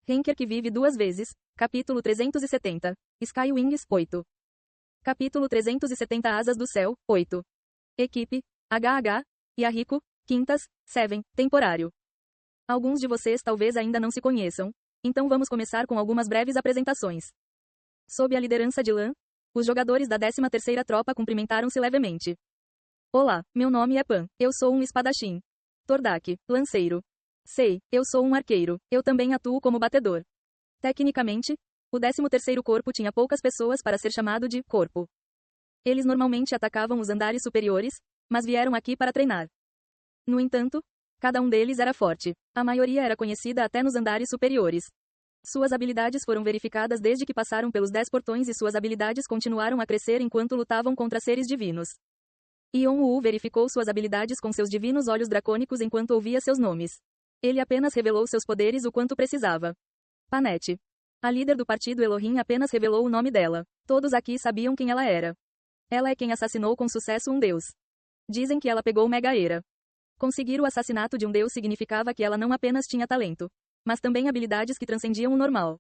Henker que vive duas vezes. Capítulo 370. Skywings, 8. Capítulo 370 Asas do Céu, 8. Equipe, HH, Yahiko, Quintas, 7, temporário. Alguns de vocês talvez ainda não se conheçam, então vamos começar com algumas breves apresentações. Sob a liderança de Lan, os jogadores da 13ª tropa cumprimentaram-se levemente. Olá, meu nome é Pan, eu sou um espadachim. Tordak, lanceiro. Sei, eu sou um arqueiro, eu também atuo como batedor. Tecnicamente, o 13º corpo tinha poucas pessoas para ser chamado de corpo. Eles normalmente atacavam os andares superiores, mas vieram aqui para treinar. No entanto, cada um deles era forte. A maioria era conhecida até nos andares superiores. Suas habilidades foram verificadas desde que passaram pelos 10 portões e suas habilidades continuaram a crescer enquanto lutavam contra seres divinos. Yon-Woo verificou suas habilidades com seus divinos olhos dracônicos enquanto ouvia seus nomes. Ele apenas revelou seus poderes o quanto precisava. Panete. A líder do partido Elohim apenas revelou o nome dela. Todos aqui sabiam quem ela era. Ela é quem assassinou com sucesso um deus. Dizem que ela pegou Mega-Era. Conseguir o assassinato de um deus significava que ela não apenas tinha talento, mas também habilidades que transcendiam o normal.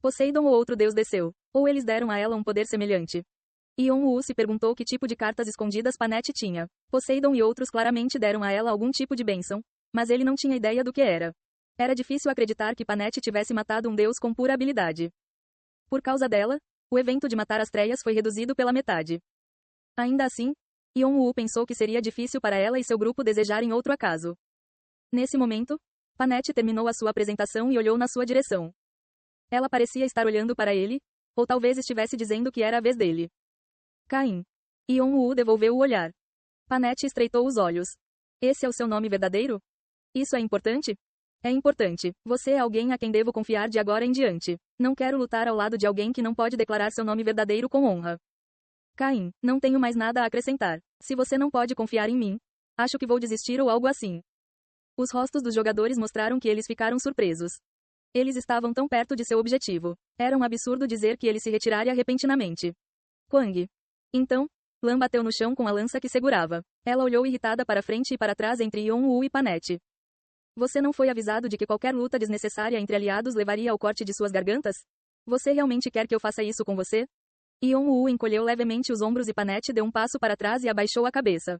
Poseidon ou outro deus desceu, ou eles deram a ela um poder semelhante. Yon-Woo se perguntou que tipo de cartas escondidas Panete tinha. Poseidon e outros claramente deram a ela algum tipo de bênção, mas ele não tinha ideia do que era. Era difícil acreditar que Panete tivesse matado um deus com pura habilidade. Por causa dela, o evento de matar as Treias foi reduzido pela metade. Ainda assim, Yon-Woo pensou que seria difícil para ela e seu grupo desejarem outro acaso. Nesse momento, Panete terminou a sua apresentação e olhou na sua direção. Ela parecia estar olhando para ele, ou talvez estivesse dizendo que era a vez dele. Caim. Yon-Woo devolveu o olhar. Panete estreitou os olhos. Esse é o seu nome verdadeiro? Isso é importante? É importante. Você é alguém a quem devo confiar de agora em diante. Não quero lutar ao lado de alguém que não pode declarar seu nome verdadeiro com honra. Caim, não tenho mais nada a acrescentar. Se você não pode confiar em mim, acho que vou desistir ou algo assim. Os rostos dos jogadores mostraram que eles ficaram surpresos. Eles estavam tão perto de seu objetivo. Era um absurdo dizer que ele se retiraria repentinamente. Quang. Então, Lan bateu no chão com a lança que segurava. Ela olhou irritada para frente e para trás entre Yon-Woo e Panete. Você não foi avisado de que qualquer luta desnecessária entre aliados levaria ao corte de suas gargantas? Você realmente quer que eu faça isso com você? Yon-Woo encolheu levemente os ombros e Panete deu um passo para trás e abaixou a cabeça.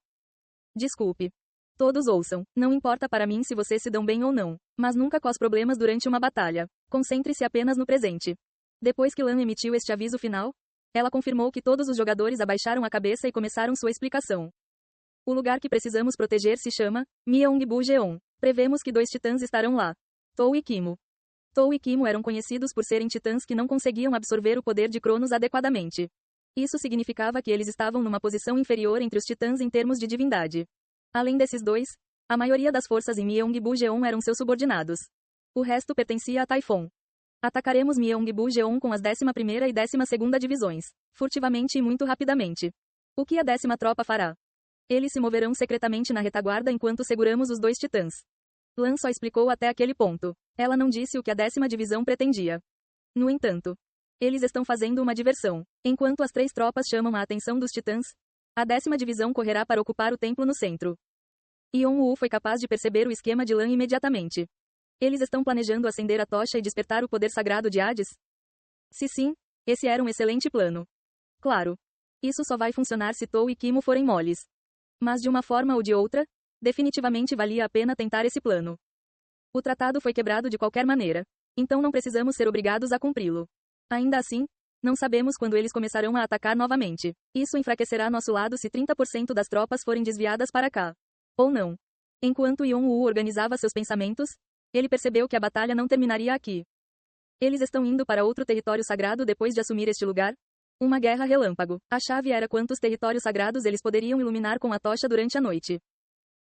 Desculpe. Todos ouçam. Não importa para mim se vocês se dão bem ou não, mas nunca cause problemas durante uma batalha. Concentre-se apenas no presente. Depois que Lan emitiu este aviso final, ela confirmou que todos os jogadores abaixaram a cabeça e começaram sua explicação. O lugar que precisamos proteger se chama Myeongbu-jeon. Prevemos que 2 titãs estarão lá. Tou e Kimo. Tou e Kimo eram conhecidos por serem titãs que não conseguiam absorver o poder de Cronos adequadamente. Isso significava que eles estavam numa posição inferior entre os titãs em termos de divindade. Além desses dois, a maioria das forças em Myeongbu-jeon eram seus subordinados. O resto pertencia a Typhon. Atacaremos Myeongbu-jeon com as 11ª e 12ª divisões, furtivamente e muito rapidamente. O que a 10ª tropa fará? Eles se moverão secretamente na retaguarda enquanto seguramos os 2 titãs. Lan só explicou até aquele ponto. Ela não disse o que a 10ª divisão pretendia. No entanto, eles estão fazendo uma diversão. Enquanto as 3 tropas chamam a atenção dos titãs, a 10ª divisão correrá para ocupar o templo no centro. Yon-Woo foi capaz de perceber o esquema de Lan imediatamente. Eles estão planejando acender a tocha e despertar o poder sagrado de Hades? Se sim, esse era um excelente plano. Claro. Isso só vai funcionar se Tou e Kimo forem moles. Mas de uma forma ou de outra, definitivamente valia a pena tentar esse plano. O tratado foi quebrado de qualquer maneira, então não precisamos ser obrigados a cumpri-lo. Ainda assim, não sabemos quando eles começarão a atacar novamente. Isso enfraquecerá nosso lado se 30% das tropas forem desviadas para cá. Ou não. Enquanto Yon-Woo organizava seus pensamentos, ele percebeu que a batalha não terminaria aqui. Eles estão indo para outro território sagrado depois de assumir este lugar? Uma guerra relâmpago. A chave era quantos territórios sagrados eles poderiam iluminar com a tocha durante a noite.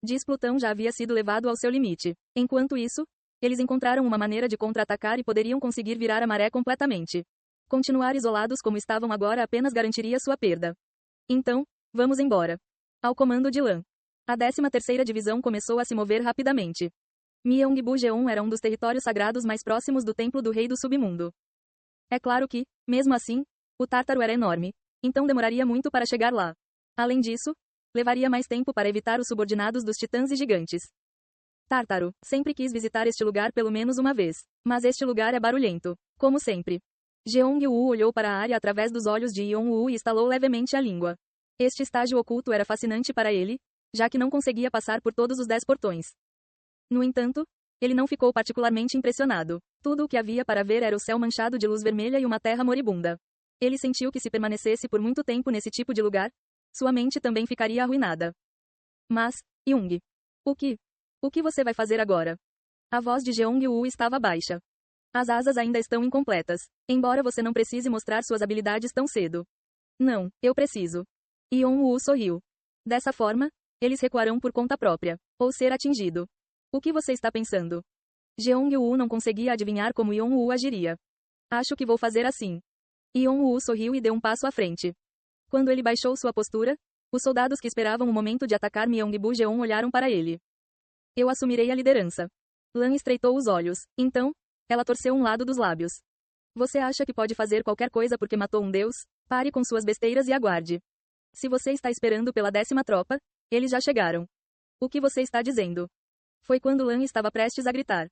Diz Plutão já havia sido levado ao seu limite. Enquanto isso, eles encontraram uma maneira de contra-atacar e poderiam conseguir virar a maré completamente. Continuar isolados como estavam agora apenas garantiria sua perda. Então, vamos embora. Ao comando de Lan. A 13ª divisão começou a se mover rapidamente. Myeongbu-jeon era um dos territórios sagrados mais próximos do templo do rei do submundo. É claro que, mesmo assim, o Tártaro era enorme, então demoraria muito para chegar lá. Além disso, levaria mais tempo para evitar os subordinados dos titãs e gigantes. Tártaro, sempre quis visitar este lugar pelo menos uma vez. Mas este lugar é barulhento. Como sempre. Jeong-woo olhou para a área através dos olhos de Yeon-woo e estalou levemente a língua. Este estágio oculto era fascinante para ele, já que não conseguia passar por todos os 10 portões. No entanto, ele não ficou particularmente impressionado. Tudo o que havia para ver era o céu manchado de luz vermelha e uma terra moribunda. Ele sentiu que se permanecesse por muito tempo nesse tipo de lugar, sua mente também ficaria arruinada. Mas, Young. O que você vai fazer agora? A voz de Jeong-woo estava baixa. As asas ainda estão incompletas. Embora você não precise mostrar suas habilidades tão cedo. Não, eu preciso. Yeon-woo sorriu. Dessa forma, eles recuarão por conta própria. Ou ser atingido. O que você está pensando? Jeong-woo não conseguia adivinhar como Yeon-woo agiria. Acho que vou fazer assim. Yeon-woo sorriu e deu um passo à frente. Quando ele baixou sua postura, os soldados que esperavam o momento de atacar Myeongbu-jeon olharam para ele. Eu assumirei a liderança. Lan estreitou os olhos. Então, ela torceu um lado dos lábios. Você acha que pode fazer qualquer coisa porque matou um deus? Pare com suas besteiras e aguarde. Se você está esperando pela 10ª tropa, eles já chegaram. O que você está dizendo? Foi quando Lan estava prestes a gritar.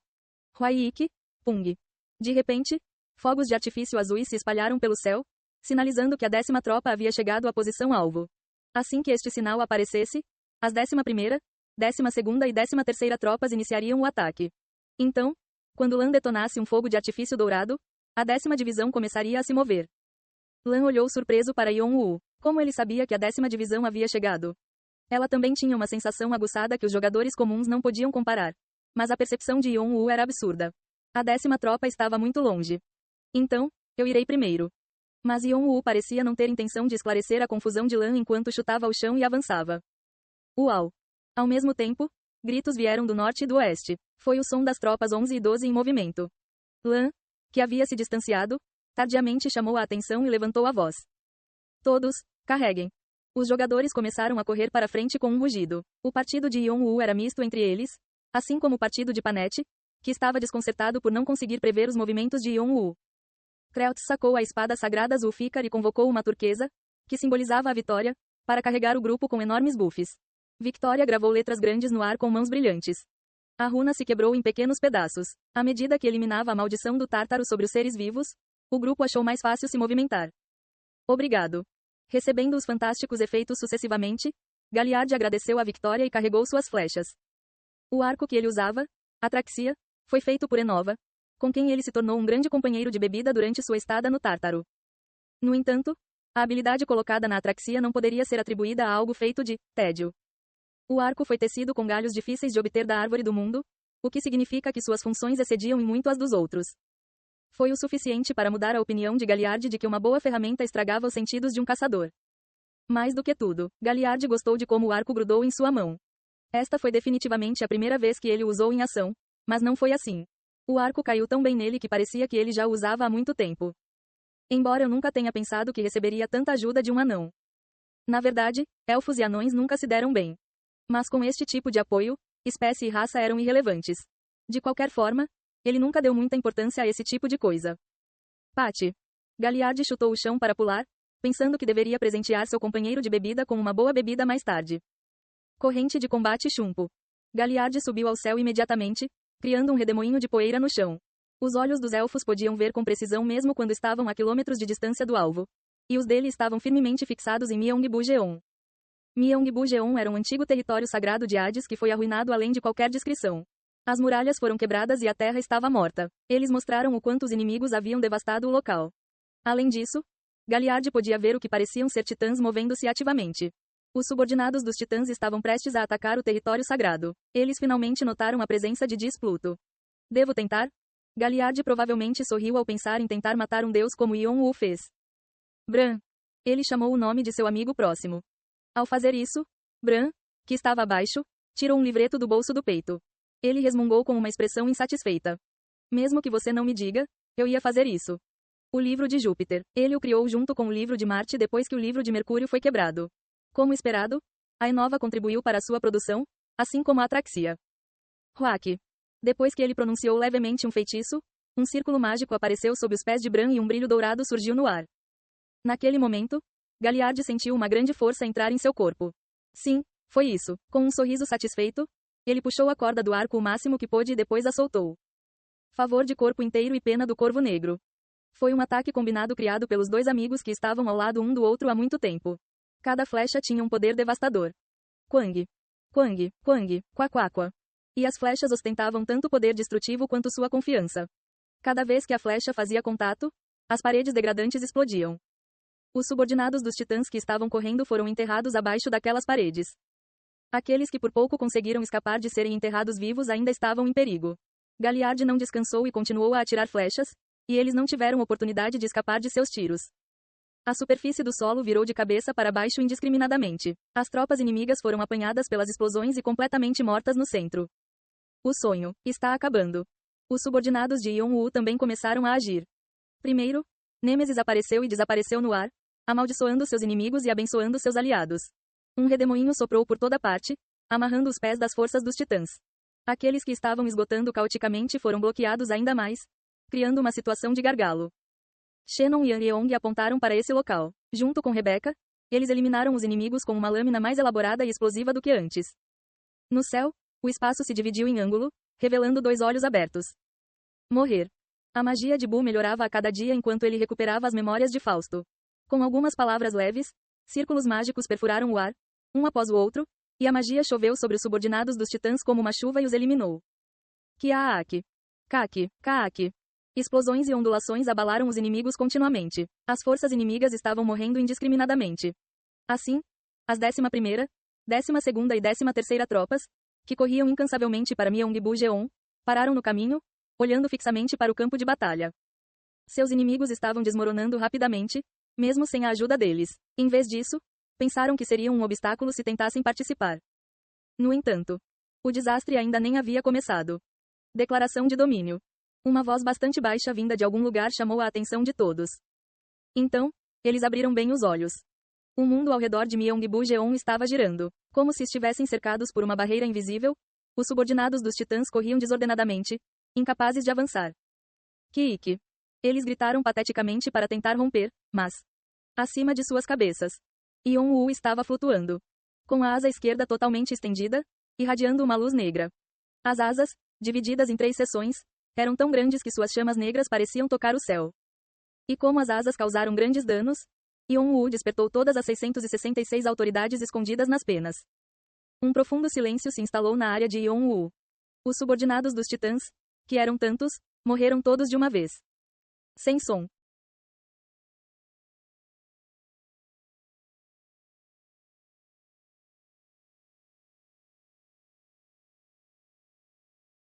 Hwaik, Pung. De repente, fogos de artifício azuis se espalharam pelo céu, sinalizando que a 10ª tropa havia chegado à posição alvo. Assim que este sinal aparecesse, as 11ª, 12ª e 13ª tropas iniciariam o ataque. Então, quando Lan detonasse um fogo de artifício dourado, a 10ª divisão começaria a se mover. Lan olhou surpreso para Yeon-woo. Como ele sabia que a 10ª divisão havia chegado? Ela também tinha uma sensação aguçada que os jogadores comuns não podiam comparar. Mas a percepção de Yeon-woo era absurda. A 10ª tropa estava muito longe. Então, eu irei primeiro. Mas Yeon-woo parecia não ter intenção de esclarecer a confusão de Lan enquanto chutava o chão e avançava. Uau! Ao mesmo tempo, gritos vieram do norte e do oeste. Foi o som das tropas 11 e 12 em movimento. Lan, que havia se distanciado, tardiamente chamou a atenção e levantou a voz. Todos, carreguem. Os jogadores começaram a correr para frente com um rugido. O partido de Yeon-woo era misto entre eles, assim como o partido de Panete, que estava desconcertado por não conseguir prever os movimentos de Yeon-woo. Kreutz sacou a espada sagrada Zulfikar e convocou uma turquesa, que simbolizava a vitória, para carregar o grupo com enormes buffs. Victoria gravou letras grandes no ar com mãos brilhantes. A runa se quebrou em pequenos pedaços. À medida que eliminava a maldição do Tártaro sobre os seres vivos, o grupo achou mais fácil se movimentar. Obrigado. Recebendo os fantásticos efeitos sucessivamente, Galliard agradeceu a Victoria e carregou suas flechas. O arco que ele usava, Atraxia, foi feito por Enova, com quem ele se tornou um grande companheiro de bebida durante sua estada no Tártaro. No entanto, a habilidade colocada na Atraxia não poderia ser atribuída a algo feito de tédio. O arco foi tecido com galhos difíceis de obter da árvore do mundo, o que significa que suas funções excediam em muito as dos outros. Foi o suficiente para mudar a opinião de Galliard de que uma boa ferramenta estragava os sentidos de um caçador. Mais do que tudo, Galliard gostou de como o arco grudou em sua mão. Esta foi definitivamente a primeira vez que ele o usou em ação, mas não foi assim. O arco caiu tão bem nele que parecia que ele já o usava há muito tempo. Embora eu nunca tenha pensado que receberia tanta ajuda de um anão. Na verdade, elfos e anões nunca se deram bem. Mas com este tipo de apoio, espécie e raça eram irrelevantes. De qualquer forma, ele nunca deu muita importância a esse tipo de coisa. Patty. Galliard chutou o chão para pular, pensando que deveria presentear seu companheiro de bebida com uma boa bebida mais tarde. Corrente de combate chumpo. Galliard subiu ao céu imediatamente, criando um redemoinho de poeira no chão. Os olhos dos elfos podiam ver com precisão mesmo quando estavam a quilômetros de distância do alvo. E os dele estavam firmemente fixados em Myeongbu-jeon. Myeongbu-jeon era um antigo território sagrado de Hades que foi arruinado além de qualquer descrição. As muralhas foram quebradas e a terra estava morta. Eles mostraram o quanto os inimigos haviam devastado o local. Além disso, Galliard podia ver o que pareciam ser titãs movendo-se ativamente. Os subordinados dos titãs estavam prestes a atacar o território sagrado. Eles finalmente notaram a presença de Dis Pluto. Devo tentar? Galliard provavelmente sorriu ao pensar em tentar matar um deus como Yeon-woo fez. Bran. Ele chamou o nome de seu amigo próximo. Ao fazer isso, Bran, que estava abaixo, tirou um livreto do bolso do peito. Ele resmungou com uma expressão insatisfeita. Mesmo que você não me diga, eu ia fazer isso. O livro de Júpiter. Ele o criou junto com o livro de Marte depois que o livro de Mercúrio foi quebrado. Como esperado, a Enova contribuiu para sua produção, assim como a Atraxia. Hwaak. Depois que ele pronunciou levemente um feitiço, um círculo mágico apareceu sob os pés de Bran e um brilho dourado surgiu no ar. Naquele momento, Galliard sentiu uma grande força entrar em seu corpo. Sim, foi isso. Com um sorriso satisfeito, Ele puxou a corda do arco o máximo que pôde e depois a soltou. Favor de corpo inteiro e pena do corvo negro. Foi um ataque combinado criado pelos dois amigos que estavam ao lado um do outro há muito tempo. Cada flecha tinha um poder devastador. Quang. Quang, quang, quá. E as flechas ostentavam tanto poder destrutivo quanto sua confiança. Cada vez que a flecha fazia contato, as paredes degradantes explodiam. Os subordinados dos titãs que estavam correndo foram enterrados abaixo daquelas paredes. Aqueles que por pouco conseguiram escapar de serem enterrados vivos ainda estavam em perigo. Galliard não descansou e continuou a atirar flechas, e eles não tiveram oportunidade de escapar de seus tiros. A superfície do solo virou de cabeça para baixo indiscriminadamente. As tropas inimigas foram apanhadas pelas explosões e completamente mortas no centro. O sonho está acabando. Os subordinados de Yon-Woo também começaram a agir. Primeiro, Nêmesis apareceu e desapareceu no ar, amaldiçoando seus inimigos e abençoando seus aliados. Um redemoinho soprou por toda parte, amarrando os pés das forças dos titãs. Aqueles que estavam esgotando caoticamente foram bloqueados ainda mais, criando uma situação de gargalo. Shannon e Yeong apontaram para esse local. Junto com Rebecca, eles eliminaram os inimigos com uma lâmina mais elaborada e explosiva do que antes. No céu, o espaço se dividiu em ângulo, revelando 2 olhos abertos. Morrer. A magia de Bu melhorava a cada dia enquanto ele recuperava as memórias de Fausto. Com algumas palavras leves, círculos mágicos perfuraram o ar, um após o outro, e a magia choveu sobre os subordinados dos titãs como uma chuva e os eliminou. Kiaak. Kaak. Explosões e ondulações abalaram os inimigos continuamente. As forças inimigas estavam morrendo indiscriminadamente. Assim, as 11ª, 12ª e 13ª tropas, que corriam incansavelmente para Myeongbu-jeon, pararam no caminho, olhando fixamente para o campo de batalha. Seus inimigos estavam desmoronando rapidamente, mesmo sem a ajuda deles. Em vez disso, pensaram que seriam um obstáculo se tentassem participar. No entanto, o desastre ainda nem havia começado. Declaração de domínio. Uma voz bastante baixa vinda de algum lugar chamou a atenção de todos. Então, eles abriram bem os olhos. O mundo ao redor de Myeongbu-jeon estava girando. Como se estivessem cercados por uma barreira invisível, os subordinados dos titãs corriam desordenadamente, incapazes de avançar. Kiik. Eles gritaram pateticamente para tentar romper, mas, acima de suas cabeças, Yon-Woo estava flutuando. Com a asa esquerda totalmente estendida, irradiando uma luz negra. As asas, divididas em 3 seções, eram tão grandes que suas chamas negras pareciam tocar o céu. E como as asas causaram grandes danos, Yon-Woo despertou todas as 666 autoridades escondidas nas penas. Um profundo silêncio se instalou na área de Yon-Woo. Os subordinados dos titãs, que eram tantos, morreram todos de uma vez. Sem som.